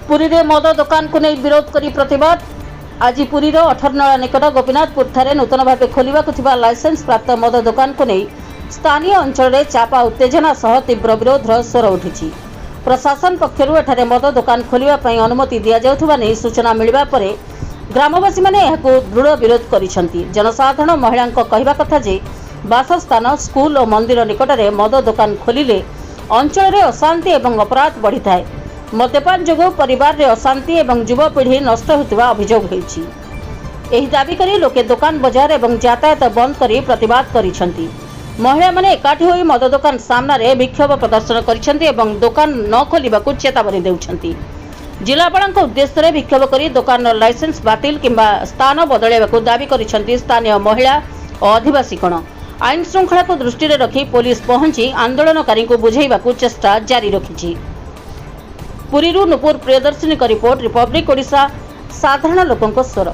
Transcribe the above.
पुरी रे मद दुकान को नहीं विरोध करी प्रतिवाद। आज पुरी रो 18 नला निकट गोपीनाथपुर ठारे नूतन भाव खोलिबा लाइसेंस प्राप्त मद दुकान को नहीं स्थानीय अंचल में चापा उत्तेजना सह तीव्र विरोधर स्वर उठी। प्रशासन पक्षरु एठारे मद दुकान खोलिबा अनुमति दिया जाउथबा नै सूचना मिलबा परे ग्रामवासी माने एहाको दृढ़ विरोध करिसेंती। जनसाधारण महिला कहवा कथा जे बासस्थान स्कूल और मंदिर निकट में मद दुकान खोलिले अंचल में अशांति एवं अपराध बढ़ी थाए। मद्यपान जोगु परिवार रे अशांति एवं युवपीढ़ी नष्ट होता अभियोग होइछि। एही दाबी करी लोके दुकान बजार एवं यातायात बंद करी प्रतिवाद करिसेंती। महिला माने एकाठी होई मद दुकान सामने विक्षोभ प्रदर्शन करिसेंती एवं दुकान न खोलिबाकू चेतावनी देउछंती। जिलापाल उद्देश्य विक्षोभ करी दुकान लाइसेंस बातिल किंबा स्थान बदलाइबाकू दाबी करिसेंती स्थानीय महिला और आदिवासी गण। आईन श्रृंखला को दृष्टि रखी पुलिस पहुंची आंदोलनकारी को बुझाइबाकू चेष्टा जारी रखिछि। पुरीरू नुपुर प्रियदर्शिनी का रिपोर्ट, रिपब्लिक ओडिशा, साधारण लोकंक स्वर।